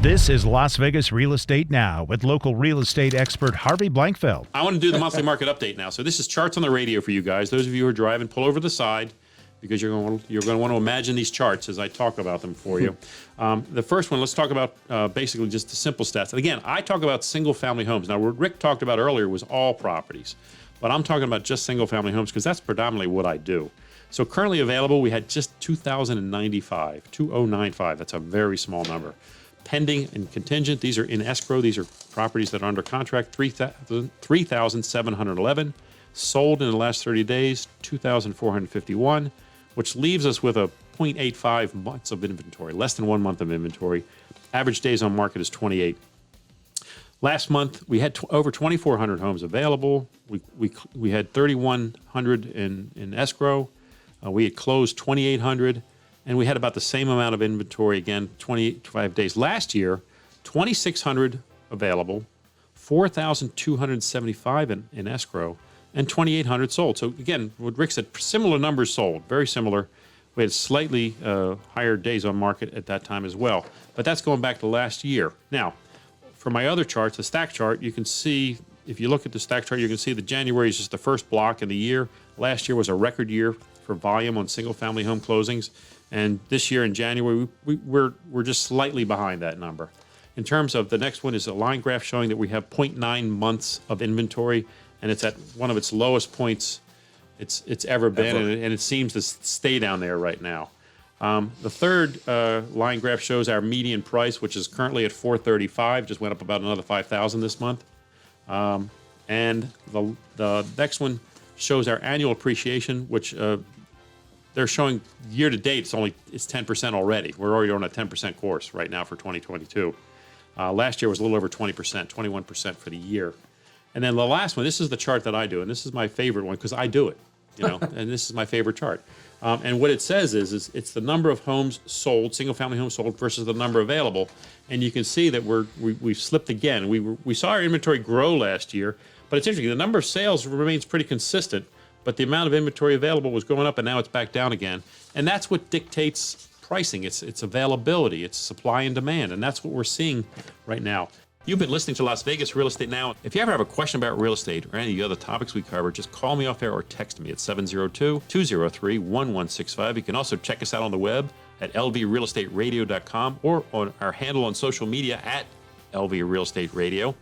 This is Las Vegas Real Estate Now with local real estate expert Harvey Blankfeld. I want to do the monthly market update now. So this is charts on the radio for you guys. Those of you who are driving, pull over to the side because you're going to want to imagine these charts as I talk about them for you. The first one, let's talk about basically just the simple stats. And again, I talk about single-family homes. Now, what Rick talked about earlier was all properties, but I'm talking about just single-family homes because that's predominantly what I do. So currently available, we had just 2,095, 2,095. That's a very small number. Pending and contingent, these are in escrow. These are properties that are under contract, 3,711. Sold in the last 30 days, 2,451, which leaves us with a 0.85 months of inventory, less than 1 month of inventory. Average days on market is 28. Last month, we had over 2,400 homes available. We had 3,100 in escrow. We had closed 2,800. And we had about the same amount of inventory, again, 25 days. Last year, 2,600 available, 4,275 in escrow, and 2,800 sold. So again, what Rick said, similar numbers sold, very similar. We had slightly higher days on market at that time as well. But that's going back to last year. Now, for my other charts, the stack chart, you can see, if you look at the stack chart, you can see that January is just the first block in the year. Last year was a record year for volume on single-family home closings. And this year in January, we're just slightly behind that number. In terms of the next one is a line graph showing that we have 0.9 months of inventory, and it's at one of its lowest points it's ever been, and it seems to stay down there right now. The third line graph shows our median price, which is currently at $435, just went up about another $5,000 this month. And the next one shows our annual appreciation, which they're showing year to date, it's 10% already. We're already on a 10% course right now for 2022. Last year was a little over 20%, 21% for the year. And then the last one, this is the chart that I do, and this is my favorite one because I do it, and this is my favorite chart. And what it says is it's the number of homes sold, single-family homes sold versus the number available. And you can see that we've slipped again. We saw our inventory grow last year, but it's interesting. The number of sales remains pretty consistent, but the amount of inventory available was going up, and now it's back down again. And that's what dictates pricing. It's availability, it's supply and demand, and that's what we're seeing right now. You've been listening to Las Vegas Real Estate Now. If you ever have a question about real estate or any of the other topics we cover, just call me off air or text me at 702-203-1165. You can also check us out on the web at lvrealestateradio.com or on our handle on social media at LV Real Estate Radio.